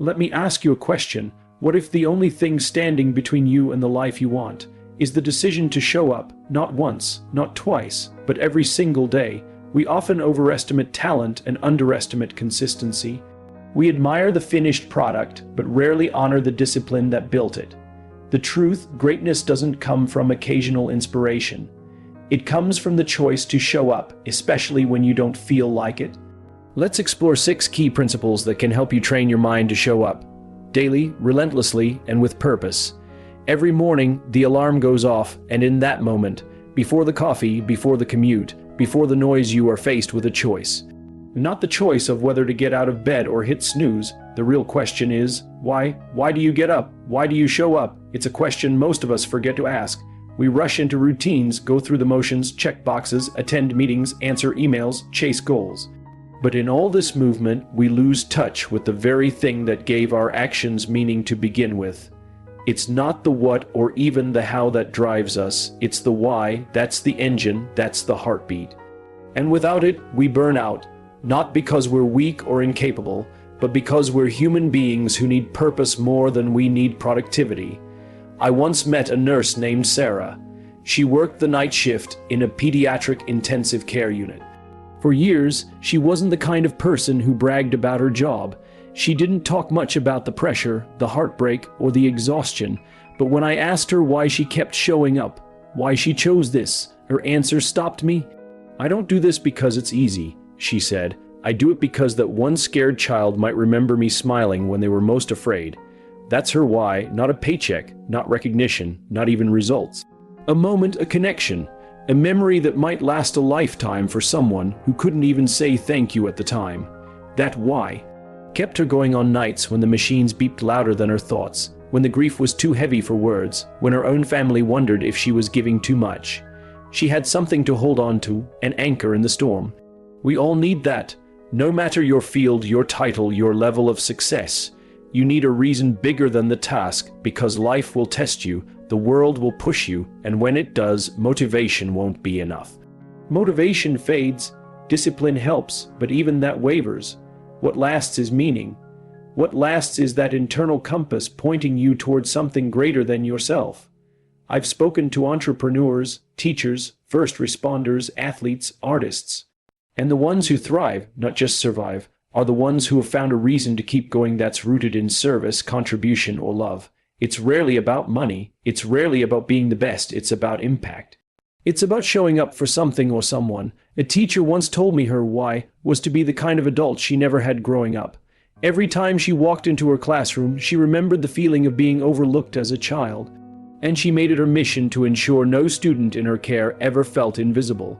Let me ask you a question. What if the only thing standing between you and the life you want is the decision to show up, not once, not twice, but every single day? We often overestimate talent and underestimate consistency. We admire the finished product, but rarely honor the discipline that built it. The truth, greatness doesn't come from occasional inspiration. It comes from the choice to show up, especially when you don't feel like it. Let's explore 6 key principles that can help you train your mind to show up daily, relentlessly, and with purpose. Every morning, the alarm goes off, and in that moment, before the coffee, before the commute, before the noise, you are faced with a choice. Not the choice of whether to get out of bed or hit snooze. The real question is, why? Why do you get up? Why do you show up? It's a question most of us forget to ask. We rush into routines, go through the motions, check boxes, attend meetings, answer emails, chase goals. But in all this movement, we lose touch with the very thing that gave our actions meaning to begin with. It's not the what or even the how that drives us, it's the why. That's the engine, that's the heartbeat. And without it, we burn out, not because we're weak or incapable, but because we're human beings who need purpose more than we need productivity. I once met a nurse named Sarah. She worked the night shift in a pediatric intensive care unit. For years, she wasn't the kind of person who bragged about her job. She didn't talk much about the pressure, the heartbreak, or the exhaustion. But when I asked her why she kept showing up, why she chose this, her answer stopped me. "I don't do this because it's easy," she said. "I do it because that one scared child might remember me smiling when they were most afraid." That's her why, not a paycheck, not recognition, not even results. A moment, a connection, a memory that might last a lifetime for someone who couldn't even say thank you at the time. That why kept her going on nights when the machines beeped louder than her thoughts, when the grief was too heavy for words, when her own family wondered if she was giving too much. She had something to hold on to, an anchor in the storm. We all need that. No matter your field, your title, your level of success, you need a reason bigger than the task, because life will test you, the world will push you, and when it does, motivation won't be enough. Motivation fades, discipline helps, but even that wavers. What lasts is meaning. What lasts is that internal compass pointing you towards something greater than yourself. I've spoken to entrepreneurs, teachers, first responders, athletes, artists. And the ones who thrive, not just survive, are the ones who have found a reason to keep going that's rooted in service, contribution, or love. It's rarely about money. It's rarely about being the best. It's about impact. It's about showing up for something or someone. A teacher once told me her why was to be the kind of adult she never had growing up. Every time she walked into her classroom, she remembered the feeling of being overlooked as a child. And she made it her mission to ensure no student in her care ever felt invisible.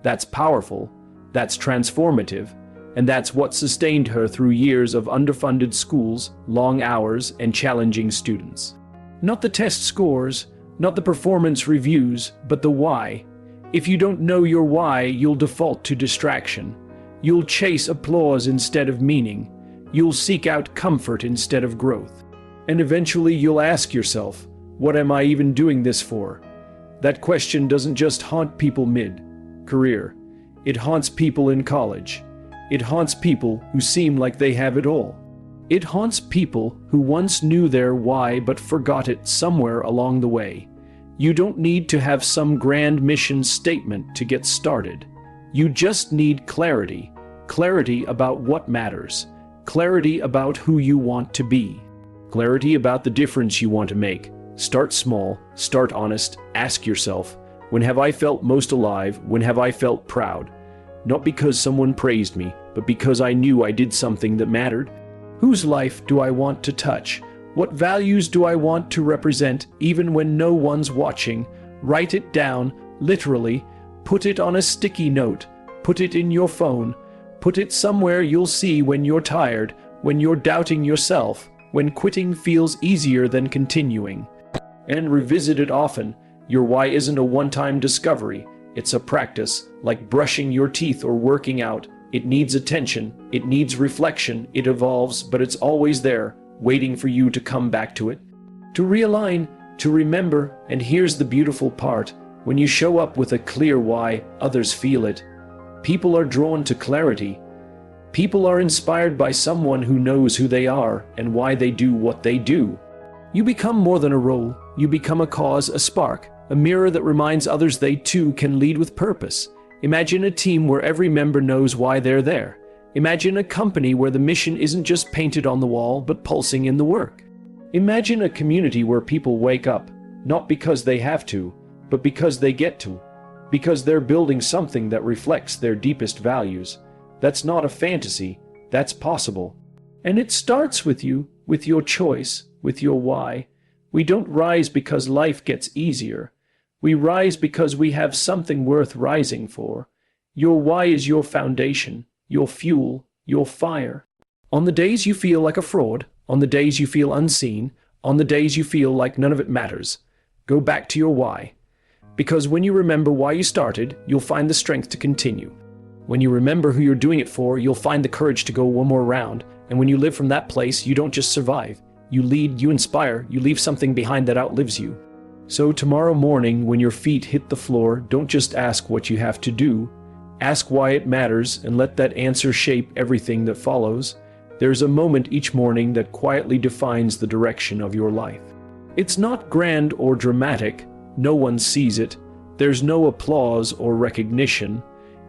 That's powerful. That's transformative. And that's what sustained her through years of underfunded schools, long hours, and challenging students. Not the test scores, not the performance reviews, but the why. If you don't know your why, you'll default to distraction. You'll chase applause instead of meaning. You'll seek out comfort instead of growth. And eventually you'll ask yourself, what am I even doing this for? That question doesn't just haunt people mid-career. It haunts people in college. It haunts people who seem like they have it all. It haunts people who once knew their why but forgot it somewhere along the way. You don't need to have some grand mission statement to get started. You just need clarity. Clarity about what matters. Clarity about who you want to be. Clarity about the difference you want to make. Start small, start honest, ask yourself, when have I felt most alive? When have I felt proud? Not because someone praised me, but because I knew I did something that mattered. Whose life do I want to touch? What values do I want to represent, even when no one's watching? Write it down, literally. Put it on a sticky note. Put it in your phone. Put it somewhere you'll see when you're tired, when you're doubting yourself, when quitting feels easier than continuing. And revisit it often. Your why isn't a one-time discovery. It's a practice, like brushing your teeth or working out. It needs attention, it needs reflection, it evolves, but it's always there, waiting for you to come back to it. To realign, to remember, and here's the beautiful part. When you show up with a clear why, others feel it. People are drawn to clarity. People are inspired by someone who knows who they are and why they do what they do. You become more than a role. You become a cause, a spark, a mirror that reminds others they too can lead with purpose. Imagine a team where every member knows why they're there. Imagine a company where the mission isn't just painted on the wall, but pulsing in the work. Imagine a community where people wake up, not because they have to, but because they get to. Because they're building something that reflects their deepest values. That's not a fantasy, that's possible. And it starts with you, with your choice, with your why. We don't rise because life gets easier. We rise because we have something worth rising for. Your why is your foundation, your fuel, your fire. On the days you feel like a fraud, on the days you feel unseen, on the days you feel like none of it matters, go back to your why. Because when you remember why you started, you'll find the strength to continue. When you remember who you're doing it for, you'll find the courage to go one more round. And when you live from that place, you don't just survive. You lead, you inspire, you leave something behind that outlives you. So tomorrow morning, when your feet hit the floor, don't just ask what you have to do. Ask why it matters and let that answer shape everything that follows. There's a moment each morning that quietly defines the direction of your life. It's not grand or dramatic. No one sees it. There's no applause or recognition.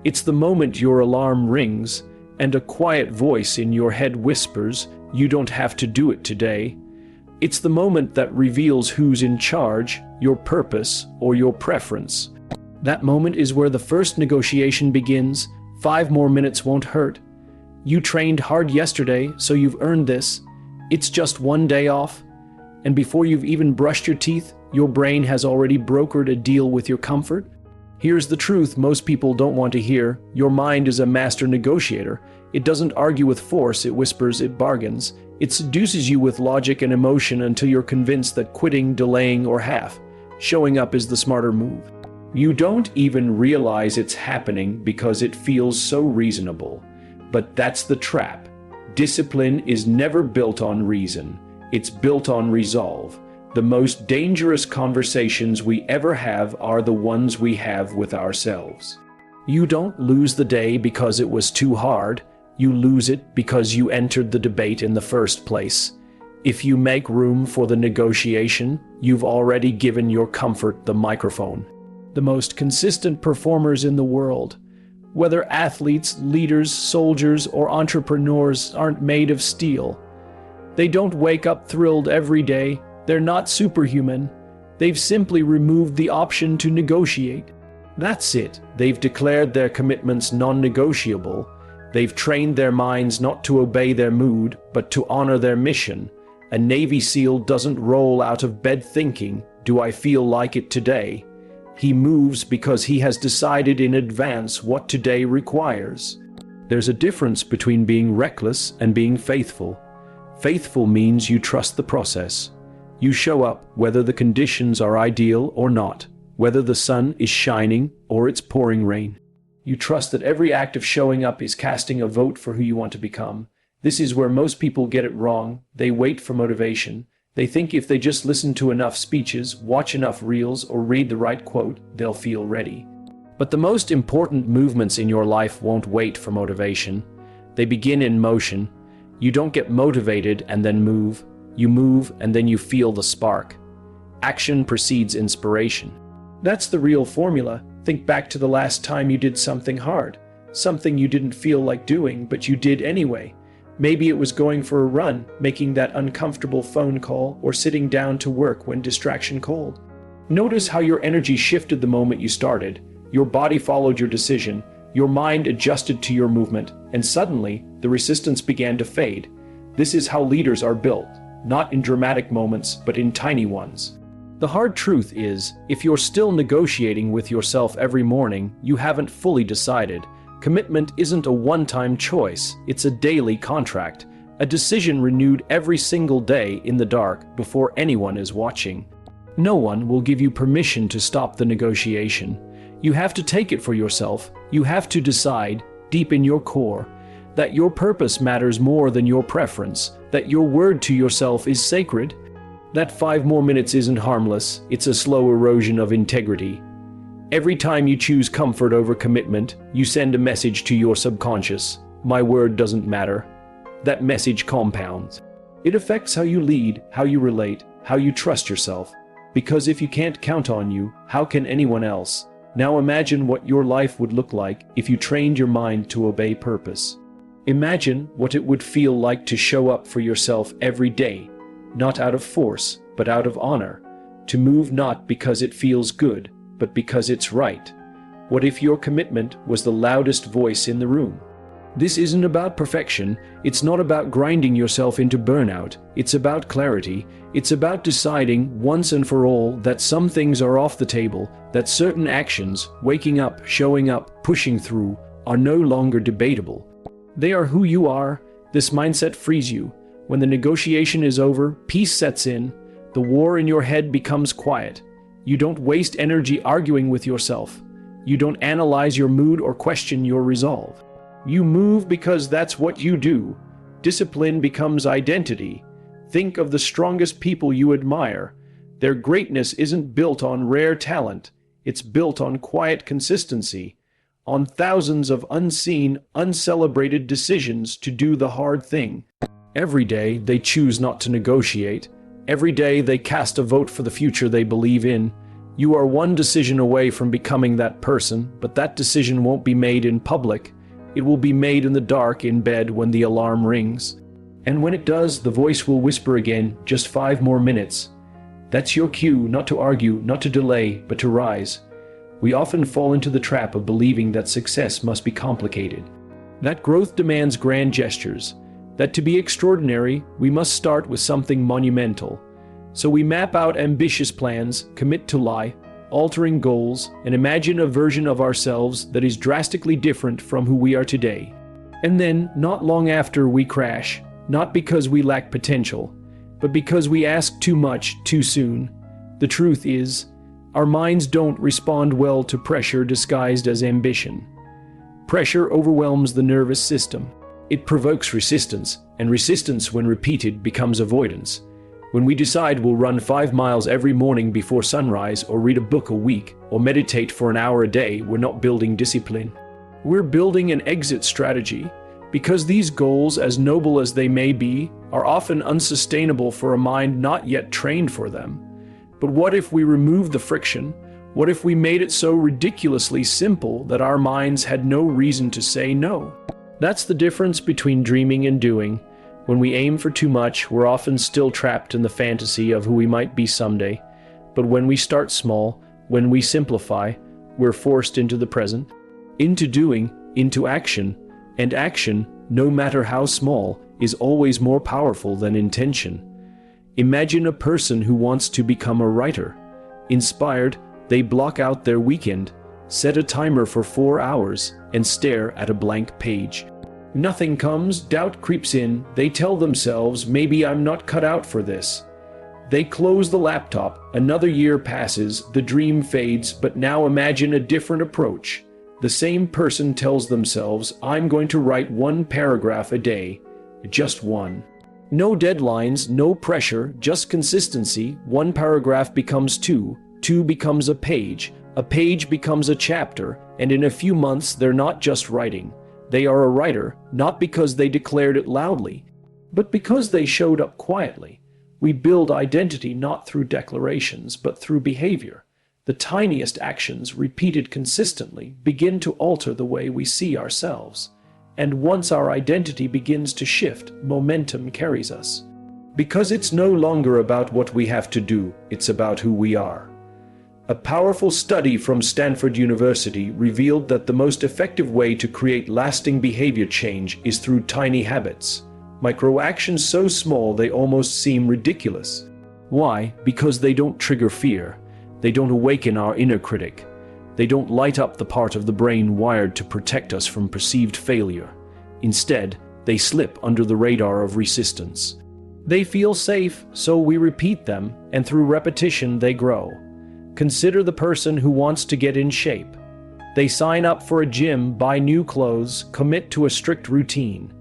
It's the moment your alarm rings and a quiet voice in your head whispers, "You don't have to do it today." It's the moment that reveals who's in charge, your purpose or your preference. That moment is where the first negotiation begins. 5 more minutes won't hurt. You trained hard yesterday, so you've earned this. It's just 1 day off. And before you've even brushed your teeth, your brain has already brokered a deal with your comfort. Here's the truth most people don't want to hear. Your mind is a master negotiator. It doesn't argue with force, it whispers, it bargains. It seduces you with logic and emotion until you're convinced that quitting, delaying, or half showing up is the smarter move. You don't even realize it's happening because it feels so reasonable. But that's the trap. Discipline is never built on reason. It's built on resolve. The most dangerous conversations we ever have are the ones we have with ourselves. You don't lose the day because it was too hard. You lose it because you entered the debate in the first place. If you make room for the negotiation, you've already given your comfort the microphone. The most consistent performers in the world, whether athletes, leaders, soldiers, or entrepreneurs, aren't made of steel. They don't wake up thrilled every day. They're not superhuman. They've simply removed the option to negotiate. That's it. They've declared their commitments non-negotiable. They've trained their minds not to obey their mood, but to honor their mission. A Navy SEAL doesn't roll out of bed thinking, "Do I feel like it today?" He moves because he has decided in advance what today requires. There's a difference between being reckless and being faithful. Faithful means you trust the process. You show up whether the conditions are ideal or not, whether the sun is shining or it's pouring rain. You trust that every act of showing up is casting a vote for who you want to become. This is where most people get it wrong. They wait for motivation. They think if they just listen to enough speeches, watch enough reels, or read the right quote, they'll feel ready. But the most important movements in your life won't wait for motivation. They begin in motion. You don't get motivated and then move. You move and then you feel the spark. Action precedes inspiration. That's the real formula. Think back to the last time you did something hard, something you didn't feel like doing, but you did anyway. Maybe it was going for a run, making that uncomfortable phone call, or sitting down to work when distraction called. Notice how your energy shifted the moment you started. Your body followed your decision, your mind adjusted to your movement, and suddenly, the resistance began to fade. This is how leaders are built, not in dramatic moments, but in tiny ones. The hard truth is, if you're still negotiating with yourself every morning, you haven't fully decided. Commitment isn't a one-time choice, it's a daily contract, a decision renewed every single day in the dark before anyone is watching. No one will give you permission to stop the negotiation. You have to take it for yourself. You have to decide, deep in your core, that your purpose matters more than your preference, that your word to yourself is sacred. That 5 more minutes isn't harmless, it's a slow erosion of integrity. Every time you choose comfort over commitment, you send a message to your subconscious. my word doesn't matter, that message compounds. It affects how you lead, how you relate, how you trust yourself. Because if you can't count on you, how can anyone else? Now imagine what your life would look like if you trained your mind to obey purpose. Imagine what it would feel like to show up for yourself every day, not out of force, but out of honor. To move not because it feels good, but because it's right. What if your commitment was the loudest voice in the room? This isn't about perfection. It's not about grinding yourself into burnout. It's about clarity. It's about deciding once and for all that some things are off the table, that certain actions, waking up, showing up, pushing through, are no longer debatable. They are who you are. This mindset frees you. When the negotiation is over, peace sets in. The war in your head becomes quiet. You don't waste energy arguing with yourself. You don't analyze your mood or question your resolve. You move because that's what you do. Discipline becomes identity. Think of the strongest people you admire. Their greatness isn't built on rare talent. It's built on quiet consistency, on thousands of unseen, uncelebrated decisions to do the hard thing. Every day they choose not to negotiate. Every day they cast a vote for the future they believe in. You are one decision away from becoming that person, but that decision won't be made in public. It will be made in the dark in bed when the alarm rings. And when it does, the voice will whisper again, just 5 more minutes. That's your cue, not to argue, not to delay, but to rise. We often fall into the trap of believing that success must be complicated, that growth demands grand gestures, that to be extraordinary, we must start with something monumental. So we map out ambitious plans, commit to lie, altering goals, and imagine a version of ourselves that is drastically different from who we are today. And then, not long after, we crash, not because we lack potential, but because we ask too much too soon. The truth is, our minds don't respond well to pressure disguised as ambition. Pressure overwhelms the nervous system. It provokes resistance, and resistance, when repeated, becomes avoidance. When we decide we'll run 5 miles every morning before sunrise, or read a book a week, or meditate for an hour a day, we're not building discipline. We're building an exit strategy, because these goals, as noble as they may be, are often unsustainable for a mind not yet trained for them. But what if we removed the friction? What if we made it so ridiculously simple that our minds had no reason to say no? That's the difference between dreaming and doing. When we aim for too much, we're often still trapped in the fantasy of who we might be someday. But when we start small, when we simplify, we're forced into the present, into doing, into action. And action, no matter how small, is always more powerful than intention. Imagine a person who wants to become a writer. Inspired, they block out their weekend, set a timer for 4 hours, and stare at a blank page. Nothing comes, doubt creeps in, they tell themselves, maybe I'm not cut out for this. They close the laptop, another year passes, the dream fades, but now imagine a different approach. The same person tells themselves, I'm going to write 1 paragraph a day, just 1. No deadlines, no pressure, just consistency. 1 paragraph becomes 2, 2 becomes a page becomes a chapter, and in a few months they're not just writing. They are a writer, not because they declared it loudly, but because they showed up quietly. We build identity not through declarations, but through behavior. The tiniest actions, repeated consistently, begin to alter the way we see ourselves. And once our identity begins to shift, momentum carries us. Because it's no longer about what we have to do, it's about who we are. A powerful study from Stanford University revealed that the most effective way to create lasting behavior change is through tiny habits. Micro-actions so small they almost seem ridiculous. Why? Because they don't trigger fear. They don't awaken our inner critic. They don't light up the part of the brain wired to protect us from perceived failure. Instead, they slip under the radar of resistance. They feel safe, so we repeat them, and through repetition they grow. Consider the person who wants to get in shape. They sign up for a gym, buy new clothes, commit to a strict routine.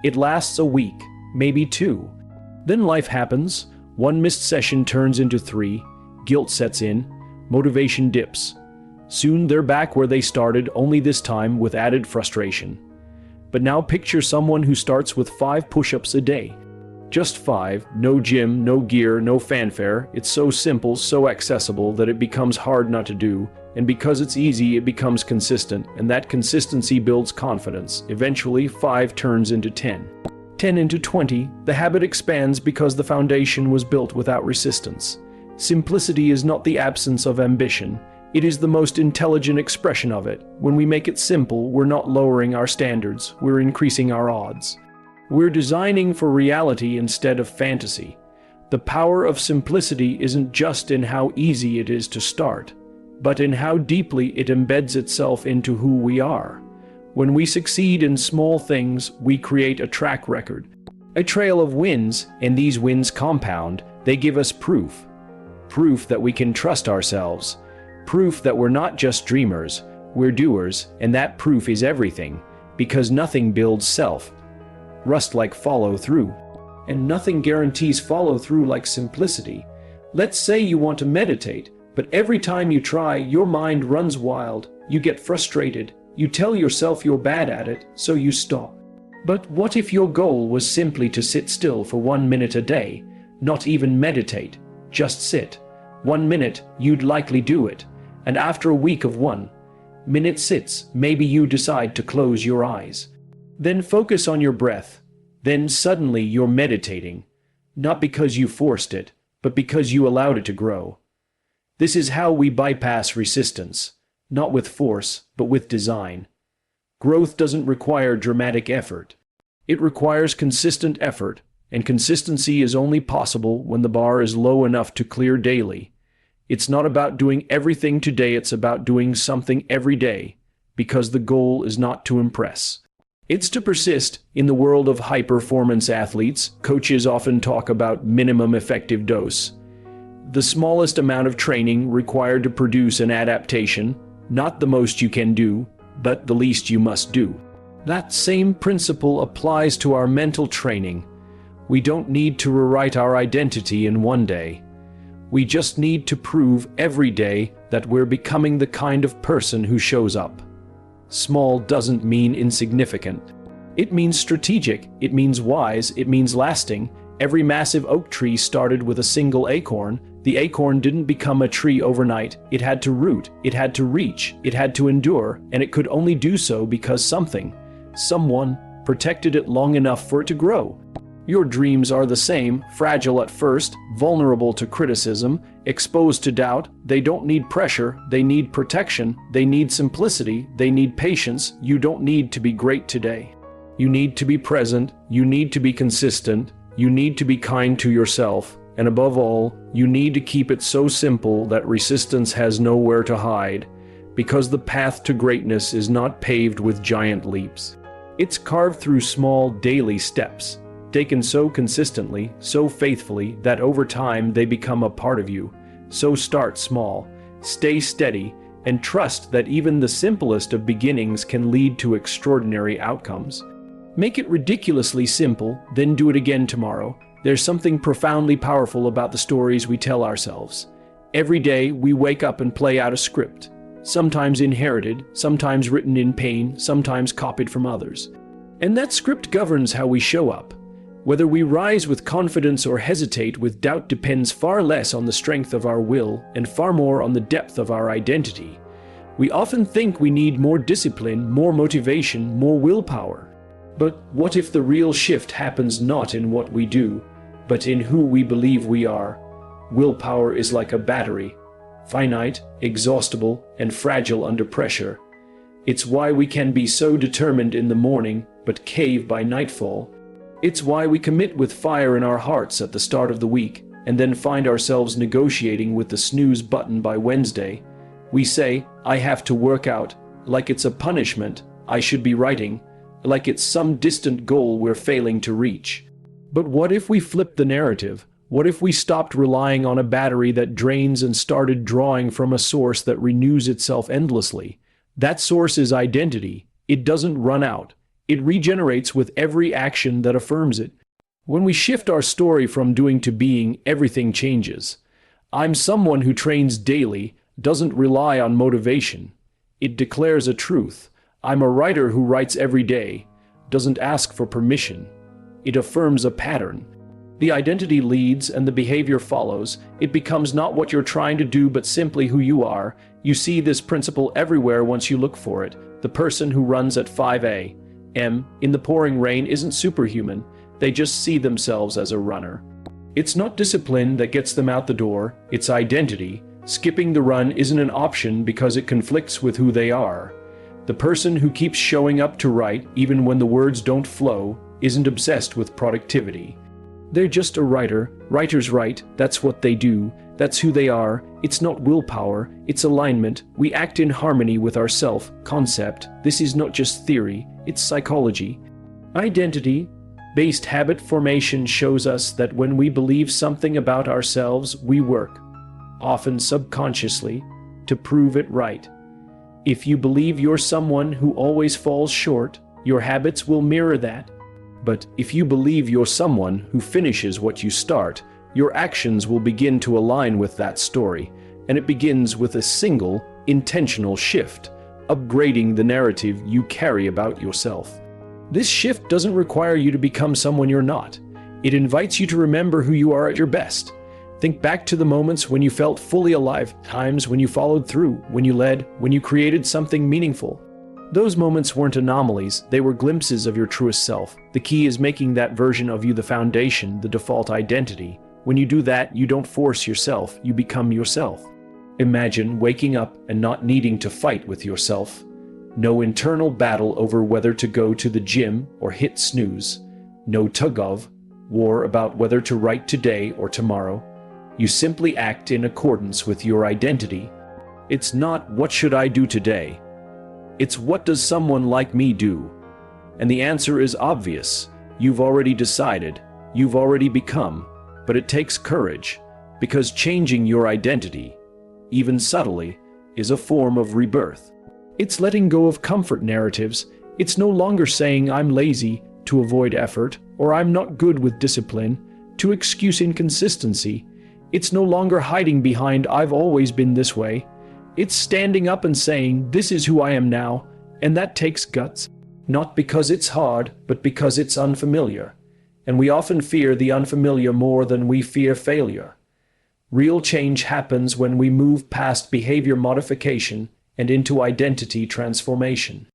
It lasts a week, maybe 2. Then life happens. 1 missed session turns into 3. Guilt sets in. Motivation dips. Soon they're back where they started, only this time with added frustration. But now picture someone who starts with 5 push-ups a day. Just 5, no gym, no gear, no fanfare. It's so simple, so accessible that it becomes hard not to do. And because it's easy, it becomes consistent. And that consistency builds confidence. Eventually, 5 turns into 10. 10 into 20, the habit expands because the foundation was built without resistance. Simplicity is not the absence of ambition. It is the most intelligent expression of it. When we make it simple, we're not lowering our standards, we're increasing our odds. We're designing for reality instead of fantasy. The power of simplicity isn't just in how easy it is to start, but in how deeply it embeds itself into who we are. When we succeed in small things, we create a track record, a trail of wins, and these wins compound. They give us proof. Proof that we can trust ourselves. Proof that we're not just dreamers, we're doers, and that proof is everything, because nothing builds self-trust like follow-through. And nothing guarantees follow-through like simplicity. Let's say you want to meditate, but every time you try, your mind runs wild, you get frustrated, you tell yourself you're bad at it, so you stop. But what if your goal was simply to sit still for 1 minute a day, not even meditate, just sit? 1 minute, you'd likely do it. And after a week of 1 minute sits, maybe you decide to close your eyes. Then focus on your breath. Then suddenly you're meditating, not because you forced it, but because you allowed it to grow. This is how we bypass resistance, not with force, but with design. Growth doesn't require dramatic effort. It requires consistent effort, and consistency is only possible when the bar is low enough to clear daily. It's not about doing everything today, it's about doing something every day, because the goal is not to impress. It's to persist. In the world of high-performance athletes, coaches often talk about minimum effective dose. The smallest amount of training required to produce an adaptation, not the most you can do, but the least you must do. That same principle applies to our mental training. We don't need to rewrite our identity in one day. We just need to prove every day that we're becoming the kind of person who shows up. Small doesn't mean insignificant. It means strategic, it means wise, it means lasting. Every massive oak tree started with a single acorn. The acorn didn't become a tree overnight. It had to root, it had to reach, it had to endure, and it could only do so because someone, protected it long enough for it to grow. Your dreams are the same, fragile at first, vulnerable to criticism, exposed to doubt. They don't need pressure, they need protection, they need simplicity, they need patience. You don't need to be great today. You need to be present, you need to be consistent, you need to be kind to yourself, and above all, you need to keep it so simple that resistance has nowhere to hide, because the path to greatness is not paved with giant leaps. It's carved through small, daily steps, taken so consistently, so faithfully, that over time they become a part of you. So start small, stay steady, and trust that even the simplest of beginnings can lead to extraordinary outcomes. Make it ridiculously simple, then do it again tomorrow. There's something profoundly powerful about the stories we tell ourselves. Every day we wake up and play out a script, sometimes inherited, sometimes written in pain, sometimes copied from others. And that script governs how we show up. Whether we rise with confidence or hesitate with doubt depends far less on the strength of our will and far more on the depth of our identity. We often think we need more discipline, more motivation, more willpower. But what if the real shift happens not in what we do, but in who we believe we are? Willpower is like a battery, finite, exhaustible, and fragile under pressure. It's why we can be so determined in the morning, but cave by nightfall. It's why we commit with fire in our hearts at the start of the week, and then find ourselves negotiating with the snooze button by Wednesday. We say, I have to work out, like it's a punishment. I should be writing, like it's some distant goal we're failing to reach. But what if we flipped the narrative? What if we stopped relying on a battery that drains and started drawing from a source that renews itself endlessly? That source is identity. It doesn't run out. It regenerates with every action that affirms it. When we shift our story from doing to being, everything changes. I'm someone who trains daily, doesn't rely on motivation. It declares a truth. I'm a writer who writes every day. doesn't ask for permission. It affirms a pattern. The identity leads and the behavior follows. It becomes not what you're trying to do, but simply who you are. You see this principle everywhere once you look for it. The person who runs at 5 a.m. in the pouring rain isn't superhuman. They just see themselves as a runner. It's not discipline that gets them out the door, it's identity. Skipping the run isn't an option because it conflicts with who they are. The person who keeps showing up to write, even when the words don't flow, isn't obsessed with productivity. They're just a writer. Writers write, that's what they do, that's who they are. It's not willpower, it's alignment. We act in harmony with our self-concept. This is not just theory, it's psychology. Identity-based habit formation shows us that when we believe something about ourselves, we work, often subconsciously, to prove it right. If you believe you're someone who always falls short, your habits will mirror that. But if you believe you're someone who finishes what you start, your actions will begin to align with that story, and it begins with a single, intentional shift, upgrading the narrative you carry about yourself. This shift doesn't require you to become someone you're not. It invites you to remember who you are at your best. Think back to the moments when you felt fully alive, times when you followed through, when you led, when you created something meaningful. Those moments weren't anomalies, they were glimpses of your truest self. The key is making that version of you the foundation, the default identity. When you do that, you don't force yourself, you become yourself. Imagine waking up and not needing to fight with yourself. No internal battle over whether to go to the gym or hit snooze. No tug-of-war about whether to write today or tomorrow. You simply act in accordance with your identity. It's not, what should I do today? It's, what does someone like me do? And the answer is obvious. You've already decided. You've already become. But it takes courage, because changing your identity, even subtly, is a form of rebirth. It's letting go of comfort narratives. It's no longer saying I'm lazy to avoid effort, or I'm not good with discipline to excuse inconsistency. It's no longer hiding behind I've always been this way. It's standing up and saying, this is who I am now, and that takes guts. Not because it's hard, but because it's unfamiliar. And we often fear the unfamiliar more than we fear failure. Real change happens when we move past behavior modification and into identity transformation.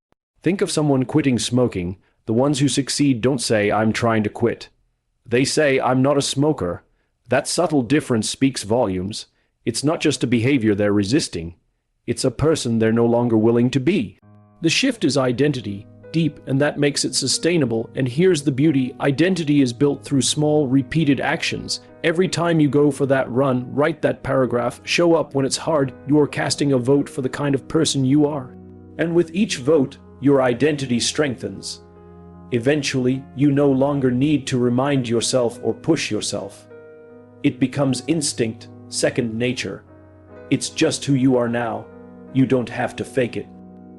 Think of someone quitting smoking. The ones who succeed don't say, I'm trying to quit. They say, I'm not a smoker. That subtle difference speaks volumes. It's not just a behavior they're resisting. It's a person they're no longer willing to be. The shift is identity, deep, and that makes it sustainable. And here's the beauty, identity is built through small, repeated actions. Every time you go for that run, write that paragraph, show up when it's hard, you're casting a vote for the kind of person you are. And with each vote, your identity strengthens. Eventually, you no longer need to remind yourself or push yourself. It becomes instinct, second nature. It's just who you are now. You don't have to fake it.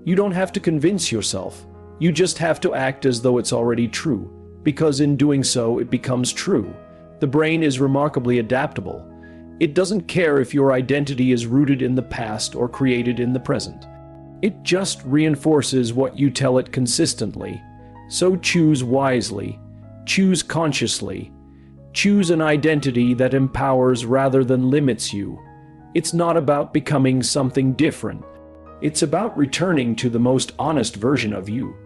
You don't have to convince yourself. You just have to act as though it's already true, because in doing so, it becomes true. The brain is remarkably adaptable. It doesn't care if your identity is rooted in the past or created in the present. It just reinforces what you tell it consistently. So choose wisely. Choose consciously. Choose an identity that empowers rather than limits you. It's not about becoming something different. It's about returning to the most honest version of you,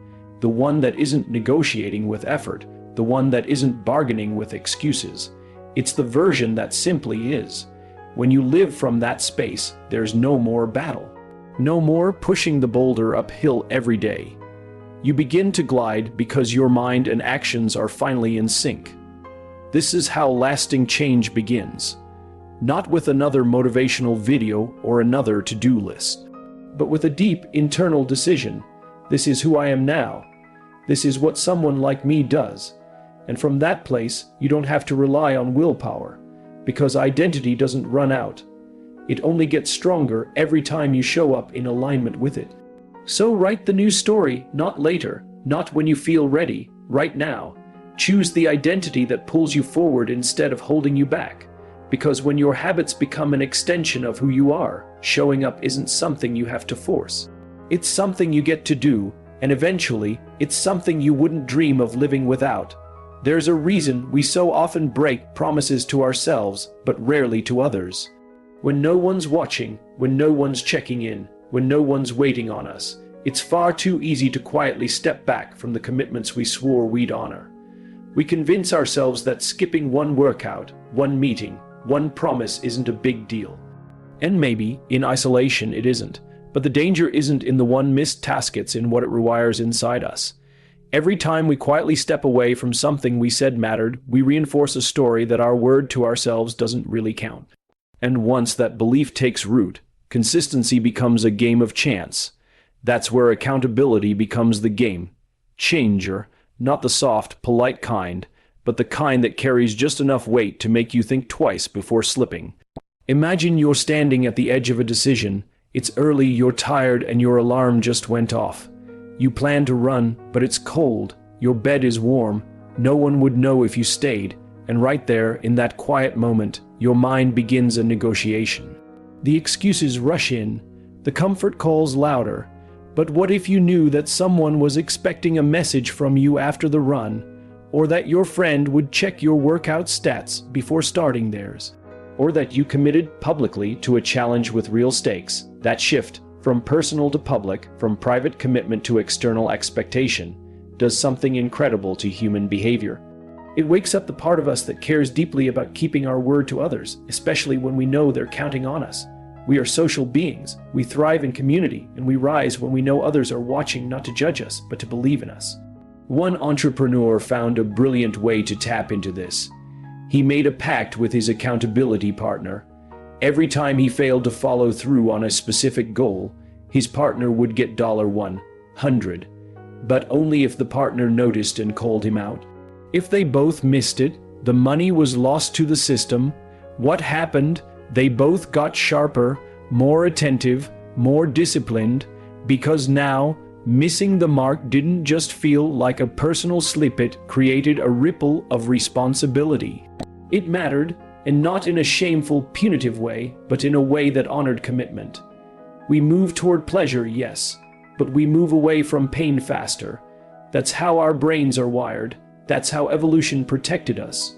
the one that isn't negotiating with effort, the one that isn't bargaining with excuses. It's the version that simply is. When you live from that space, there's no more battle. No more pushing the boulder uphill every day. You begin to glide because your mind and actions are finally in sync. This is how lasting change begins. Not with another motivational video or another to-do list, but with a deep internal decision. This is who I am now. This is what someone like me does. And from that place, you don't have to rely on willpower, because identity doesn't run out. It only gets stronger every time you show up in alignment with it. So write the new story, not later, not when you feel ready, right now. Choose the identity that pulls you forward instead of holding you back. Because when your habits become an extension of who you are, showing up isn't something you have to force. It's something you get to do, and eventually, it's something you wouldn't dream of living without. There's a reason we so often break promises to ourselves, but rarely to others. When no one's watching, when no one's checking in, when no one's waiting on us, it's far too easy to quietly step back from the commitments we swore we'd honor. We convince ourselves that skipping one workout, one meeting, one promise isn't a big deal. And maybe, in isolation, it isn't. But the danger isn't in the one missed task, it's in what it rewires inside us. Every time we quietly step away from something we said mattered, we reinforce a story that our word to ourselves doesn't really count. And once that belief takes root, consistency becomes a game of chance. That's where accountability becomes the game changer, not the soft, polite kind, but the kind that carries just enough weight to make you think twice before slipping. Imagine you're standing at the edge of a decision. It's early, you're tired, and your alarm just went off. You plan to run, but it's cold, your bed is warm, no one would know if you stayed, and right there, in that quiet moment, your mind begins a negotiation. The excuses rush in, the comfort calls louder. But what if you knew that someone was expecting a message from you after the run, or that your friend would check your workout stats before starting theirs, or that you committed publicly to a challenge with real stakes? That shift from personal to public, from private commitment to external expectation, does something incredible to human behavior. It wakes up the part of us that cares deeply about keeping our word to others, especially when we know they're counting on us. We are social beings, we thrive in community, and we rise when we know others are watching not to judge us, but to believe in us. One entrepreneur found a brilliant way to tap into this. He made a pact with his accountability partner. Every time he failed to follow through on a specific goal, his partner would get $100, but only if the partner noticed and called him out. If they both missed it, the money was lost to the system. What happened? They both got sharper, more attentive, more disciplined, because now, missing the mark didn't just feel like a personal slip, it created a ripple of responsibility. It mattered, and not in a shameful, punitive way, but in a way that honored commitment. We move toward pleasure, yes, but we move away from pain faster. That's how our brains are wired. That's how evolution protected us.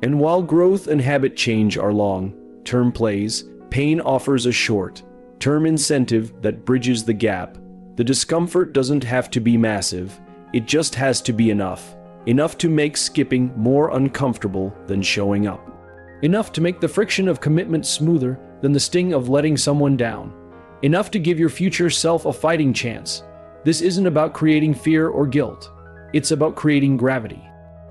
And while growth and habit change are long-term plays, pain offers a short-term incentive that bridges the gap. The discomfort doesn't have to be massive, it just has to be enough. Enough to make skipping more uncomfortable than showing up. Enough to make the friction of commitment smoother than the sting of letting someone down. Enough to give your future self a fighting chance. This isn't about creating fear or guilt. It's about creating gravity.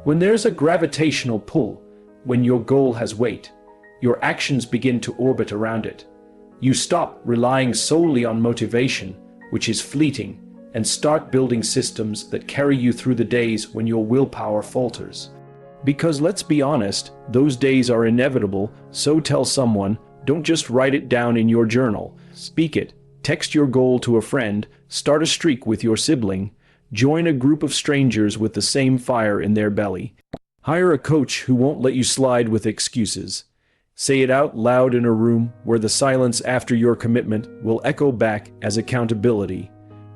When there's a gravitational pull, when your goal has weight, your actions begin to orbit around it. You stop relying solely on motivation, which is fleeting, and start building systems that carry you through the days when your willpower falters. Because let's be honest, those days are inevitable, so tell someone, don't just write it down in your journal. Speak it, text your goal to a friend, start a streak with your sibling, join a group of strangers with the same fire in their belly. Hire a coach who won't let you slide with excuses. Say it out loud in a room where the silence after your commitment will echo back as accountability.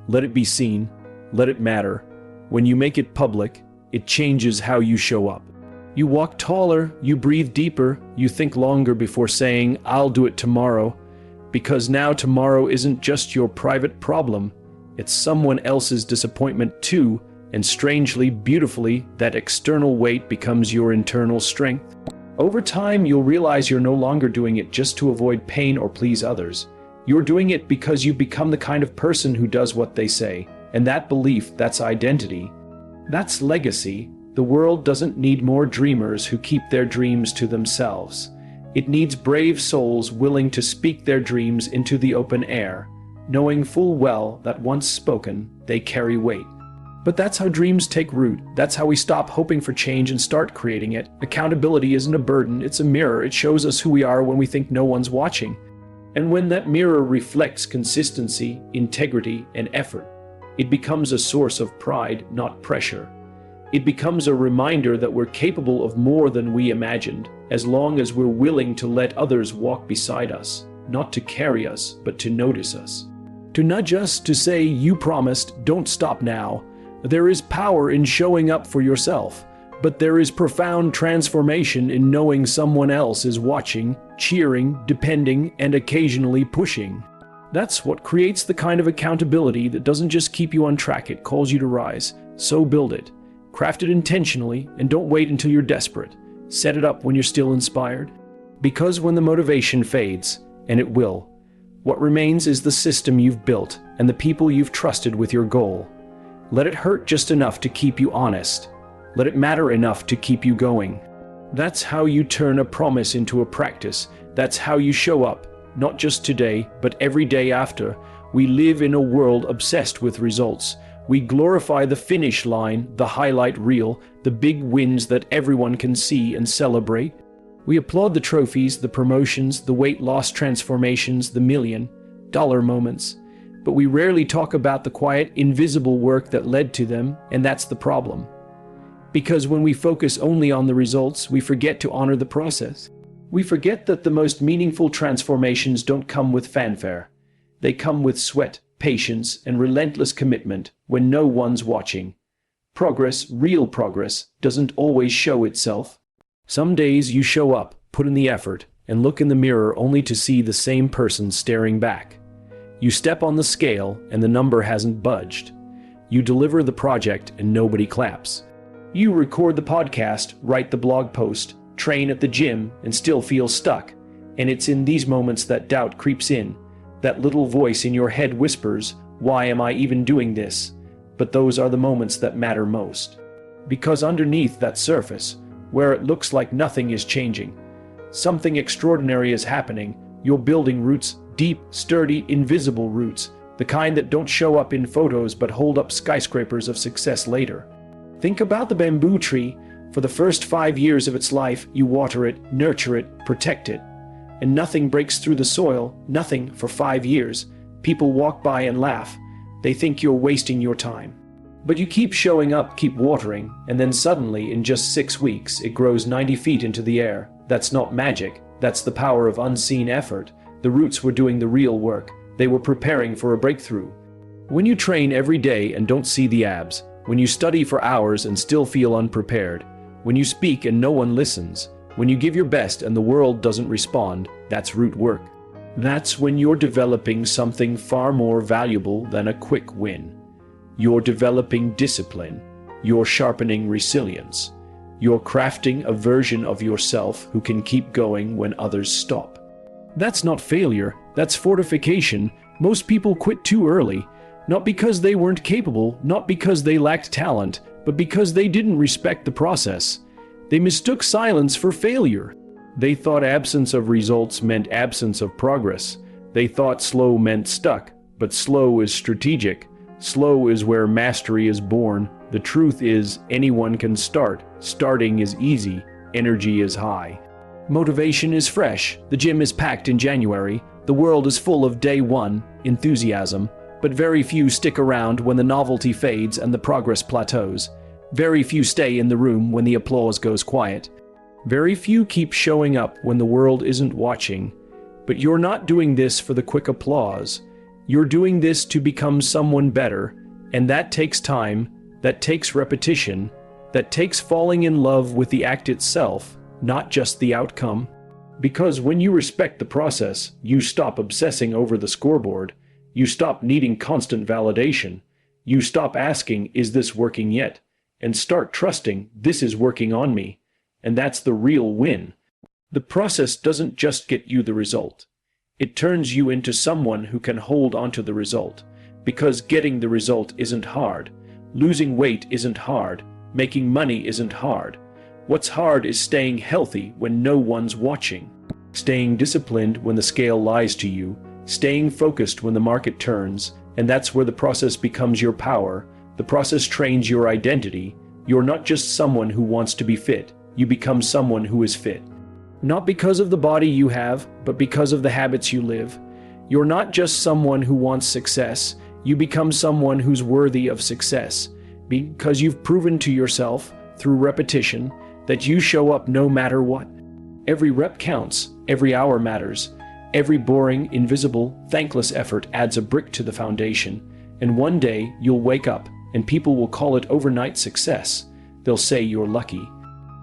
Let it be seen, let it matter. When you make it public, it changes how you show up. You walk taller, you breathe deeper, you think longer before saying, I'll do it tomorrow. Because now tomorrow isn't just your private problem, it's someone else's disappointment too, and strangely, beautifully, that external weight becomes your internal strength. Over time, you'll realize you're no longer doing it just to avoid pain or please others. You're doing it because you become the kind of person who does what they say, and that belief, that's identity. That's legacy. The world doesn't need more dreamers who keep their dreams to themselves. It needs brave souls willing to speak their dreams into the open air, knowing full well that once spoken, they carry weight. But that's how dreams take root. That's how we stop hoping for change and start creating it. Accountability isn't a burden, it's a mirror. It shows us who we are when we think no one's watching. And when that mirror reflects consistency, integrity, and effort, it becomes a source of pride, not pressure. It becomes a reminder that we're capable of more than we imagined, as long as we're willing to let others walk beside us, not to carry us, but to notice us. to nudge us, to say, "You promised, don't stop now." There is power in showing up for yourself, but there is profound transformation in knowing someone else is watching, cheering, depending, and occasionally pushing. That's what creates the kind of accountability that doesn't just keep you on track, it calls you to rise. So build it. Craft it intentionally, and don't wait until you're desperate. Set it up when you're still inspired. Because when the motivation fades, and it will, what remains is the system you've built and the people you've trusted with your goal. Let it hurt just enough to keep you honest. Let it matter enough to keep you going. That's how you turn a promise into a practice. That's how you show up, not just today, but every day after. We live in a world obsessed with results. We glorify the finish line, the highlight reel, the big wins that everyone can see and celebrate. We applaud the trophies, the promotions, the weight loss transformations, the $1,000,000 moments. But we rarely talk about the quiet, invisible work that led to them, and that's the problem. Because when we focus only on the results, we forget to honor the process. We forget that the most meaningful transformations don't come with fanfare. They come with sweat, patience, and relentless commitment when no one's watching. Progress, real progress, doesn't always show itself. Some days you show up, put in the effort, and look in the mirror only to see the same person staring back. You step on the scale and the number hasn't budged. You deliver the project and nobody claps. You record the podcast, write the blog post, train at the gym, and still feel stuck. And it's in these moments that doubt creeps in. That little voice in your head whispers, "Why am I even doing this?" But those are the moments that matter most. Because underneath that surface, where it looks like nothing is changing, something extraordinary is happening. You're building roots, deep, sturdy, invisible roots, the kind that don't show up in photos but hold up skyscrapers of success later. Think about the bamboo tree. For the first 5 years of its life, you water it, nurture it, protect it. And nothing breaks through the soil, nothing for 5 years. People walk by and laugh. They think you're wasting your time. But you keep showing up, keep watering, and then suddenly, in just 6 weeks, it grows 90 feet into the air. That's not magic. That's the power of unseen effort. The roots were doing the real work. They were preparing for a breakthrough. When you train every day and don't see the abs, when you study for hours and still feel unprepared, when you speak and no one listens, when you give your best and the world doesn't respond, that's root work. That's when you're developing something far more valuable than a quick win. You're developing discipline. You're sharpening resilience. You're crafting a version of yourself who can keep going when others stop. That's not failure, that's fortification. Most people quit too early, not because they weren't capable, not because they lacked talent, but because they didn't respect the process. They mistook silence for failure. They thought absence of results meant absence of progress. They thought slow meant stuck, but slow is strategic. Slow is where mastery is born. The truth is, anyone can start. Starting is easy. Energy is high. Motivation is fresh. The gym is packed in January. The world is full of day one enthusiasm. But very few stick around when the novelty fades and the progress plateaus. Very few stay in the room when the applause goes quiet. Very few keep showing up when the world isn't watching. But you're not doing this for the quick applause. You're doing this to become someone better, and that takes time, that takes repetition, that takes falling in love with the act itself, not just the outcome. Because when you respect the process, you stop obsessing over the scoreboard. You stop needing constant validation. You stop asking, "Is this working yet?" and start trusting, "This is working on me." And that's the real win. The process doesn't just get you the result. It turns you into someone who can hold onto the result. Because getting the result isn't hard. Losing weight isn't hard. Making money isn't hard. What's hard is staying healthy when no one's watching. Staying disciplined when the scale lies to you. Staying focused when the market turns. And that's where the process becomes your power. The process trains your identity. You're not just someone who wants to be fit. You become someone who is fit. Not because of the body you have, but because of the habits you live. You're not just someone who wants success. You become someone who's worthy of success. Because you've proven to yourself, through repetition, that you show up no matter what. Every rep counts. Every hour matters. Every boring, invisible, thankless effort adds a brick to the foundation, and one day you'll wake up, and people will call it overnight success. They'll say you're lucky.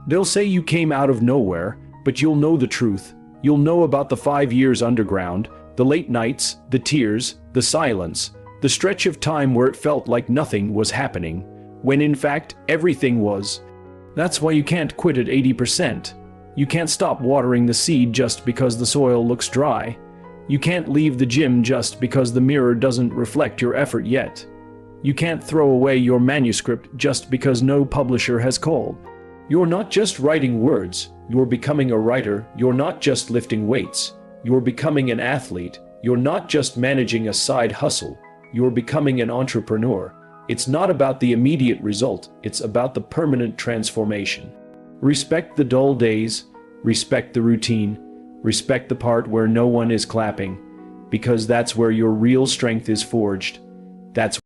They'll say you came out of nowhere, but you'll know the truth. You'll know about the 5 years underground, the late nights, the tears, the silence, the stretch of time where it felt like nothing was happening, when in fact everything was. That's why you can't quit at 80%. You can't stop watering the seed just because the soil looks dry. You can't leave the gym just because the mirror doesn't reflect your effort yet. You can't throw away your manuscript just because no publisher has called. You're not just writing words, you're becoming a writer. You're not just lifting weights, you're becoming an athlete. You're not just managing a side hustle, you're becoming an entrepreneur. It's not about the immediate result, it's about the permanent transformation. Respect the dull days, respect the routine, respect the part where no one is clapping, because that's where your real strength is forged. That's